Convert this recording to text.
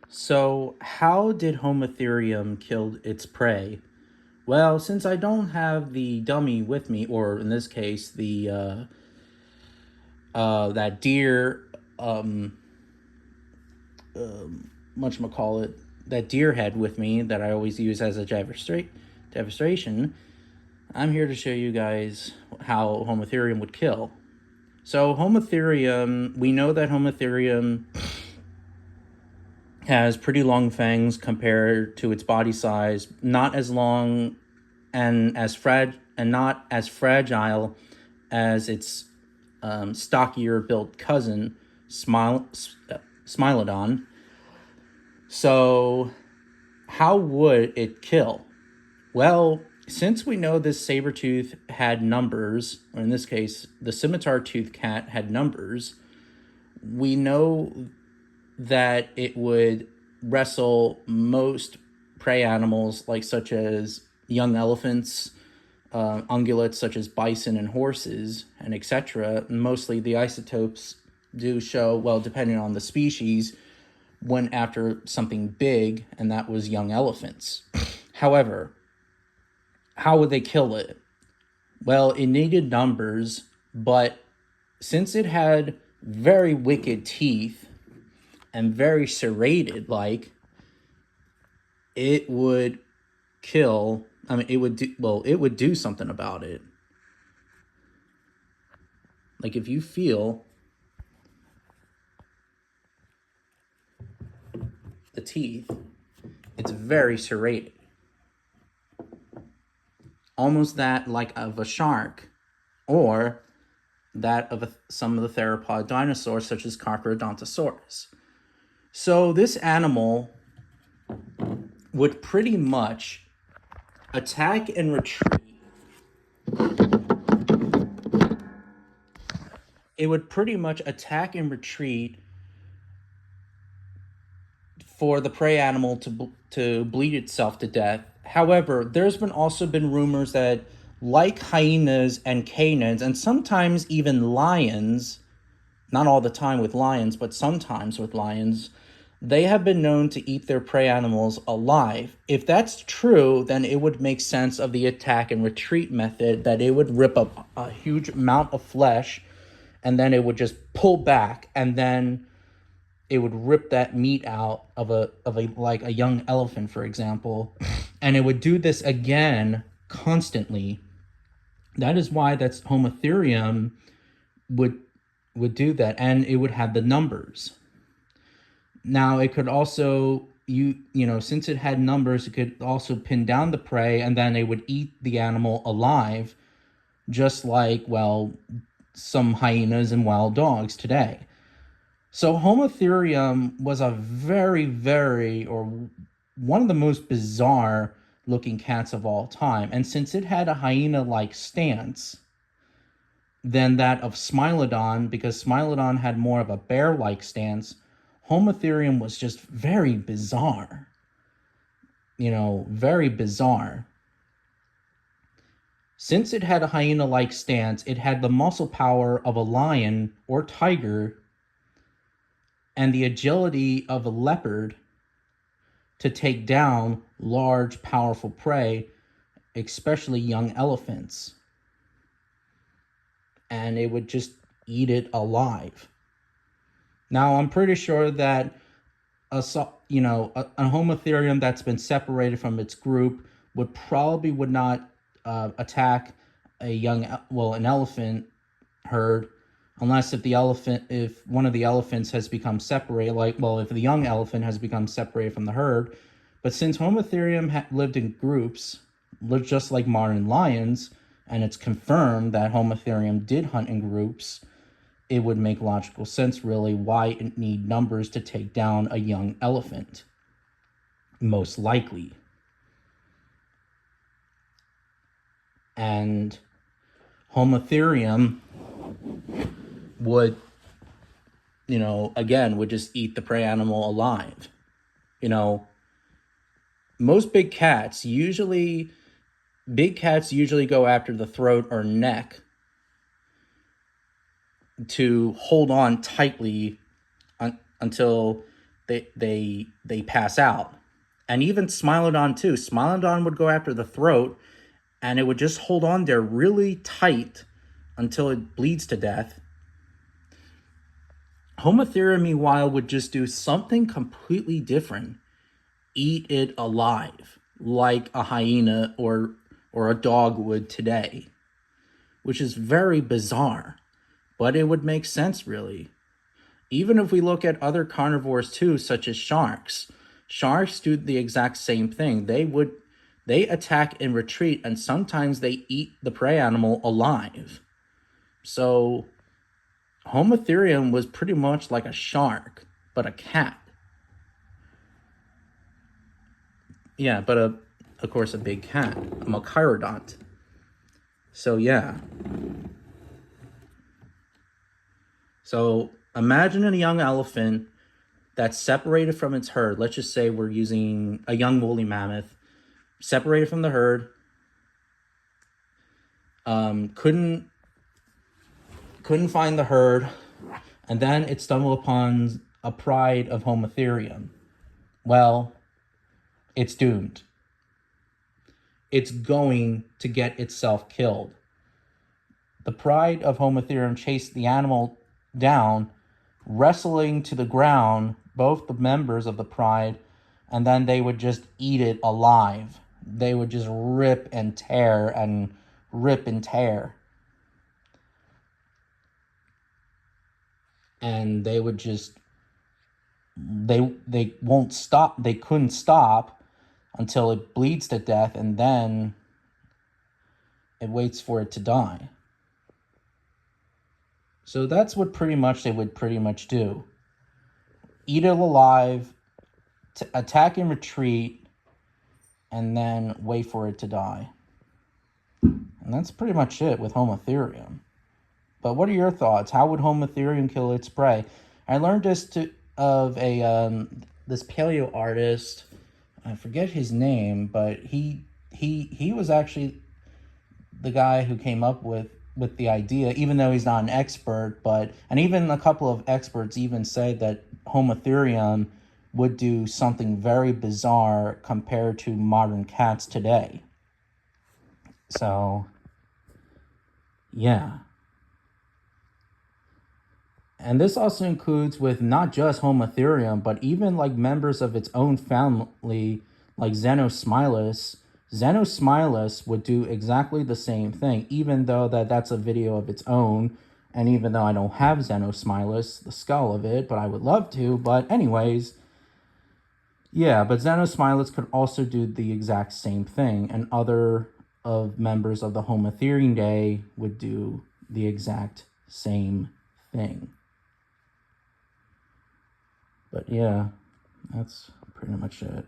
So, how did Homotherium kill its prey? Well, since I don't have the dummy with me, or in this case, the that deer, um, whatchamacallit, that deer head with me that I always use as a devastation, I'm here to show you guys how Homotherium would kill. So, Homotherium, we know that Homotherium has pretty long fangs compared to its body size, not as long and not as fragile as its stockier built cousin, Smilodon. So, how would it kill? Well, since we know this saber tooth had numbers, or in this case, the scimitar tooth cat had numbers, we know that it would wrestle most prey animals, like such as young elephants, ungulates such as bison and horses, and etc. Mostly the isotopes do show, well, depending on the species, went after something big, and that was young elephants. However, how would they kill it? Well, it needed numbers, but since it had very wicked teeth and very serrated, like, it would kill. I mean, it would do something about it. Like, if you feel the teeth, it's very serrated. Almost that like of a shark, or that of some of the theropod dinosaurs, such as Carcharodontosaurus. So this animal would pretty much attack and retreat. It would pretty much attack and retreat for the prey animal to bleed itself to death. However, there's been also been rumors that, like hyenas and canids, and sometimes even lions, not all the time with lions, but sometimes with lions, they have been known to eat their prey animals alive. If that's true, then it would make sense of the attack and retreat method, that it would rip up a huge amount of flesh and then it would just pull back, and then it would rip that meat out of a like a young elephant, for example, and it would do this again constantly. That is why that's Homotherium would would do that, and it would have the numbers. Now it could also, since it had numbers, it could also pin down the prey, and then it would eat the animal alive, just like, well, some hyenas and wild dogs today. So Homotherium was a very, very, or one of the most bizarre looking cats of all time. And since it had a hyena-like stance than that of Smilodon, because Smilodon had more of a bear-like stance, Homotherium was just very bizarre. Very bizarre. Since it had a hyena-like stance, it had the muscle power of a lion or tiger and the agility of a leopard to take down large, powerful prey, especially young elephants. And it would just eat it alive. Now, I'm pretty sure that a Homotherium that's been separated from its group would not attack an elephant herd, unless if one of the elephants has become separated, if the young elephant has become separated from the herd. But since Homotherium lived in groups, lived just like modern lions, and it's confirmed that Homotherium did hunt in groups, it would make logical sense, really, why it need numbers to take down a young elephant. Most likely. And Homotherium would, would just eat the prey animal alive. Most big cats usually go after the throat or neck to hold on tightly until they they pass out. And even Smilodon too. Smilodon would go after the throat, and it would just hold on there really tight until it bleeds to death. Homotherium, meanwhile, would just do something completely different. Eat it alive, like a hyena or a dog would today, which is very bizarre, but it would make sense, really. Even if we look at other carnivores too, such as sharks, sharks do the exact same thing. They attack and retreat, and sometimes they eat the prey animal alive. So Homotherium was pretty much like a shark, but a cat. Yeah, but of course a big cat, a Machirodont. So yeah. So imagine a young elephant that's separated from its herd. Let's just say we're using a young woolly mammoth, separated from the herd, couldn't find the herd, and then it stumbled upon a pride of Homotherium. Well, it's doomed. It's going to get itself killed. The pride of Homotherium chased the animal down, wrestling to the ground both the members of the pride, and then they would just eat it alive. They would just rip and tear and rip and tear. And they would just they won't stop. They couldn't stop until it bleeds to death, and then it waits for it to die. So that's what pretty much they would pretty much do. Eat it alive, attack and retreat, and then wait for it to die. And that's pretty much it with Homotherium. But what are your thoughts? How would Homotherium kill its prey? I learned this of this paleo artist. I forget his name, but he was actually the guy who came up with the idea, even though he's not an expert. And even a couple of experts even say that Homotherium would do something very bizarre compared to modern cats today. So, yeah. And this also includes with not just Homotherium, but even like members of its own family, like Xenosmilus. Xenosmilus would do exactly the same thing, even though that's a video of its own. And even though I don't have Xenosmilus, the skull of it, but I would love to. But anyways, yeah, but Xenosmilus could also do the exact same thing. And other of members of the Homotherium day would do the exact same thing. But yeah, that's pretty much it.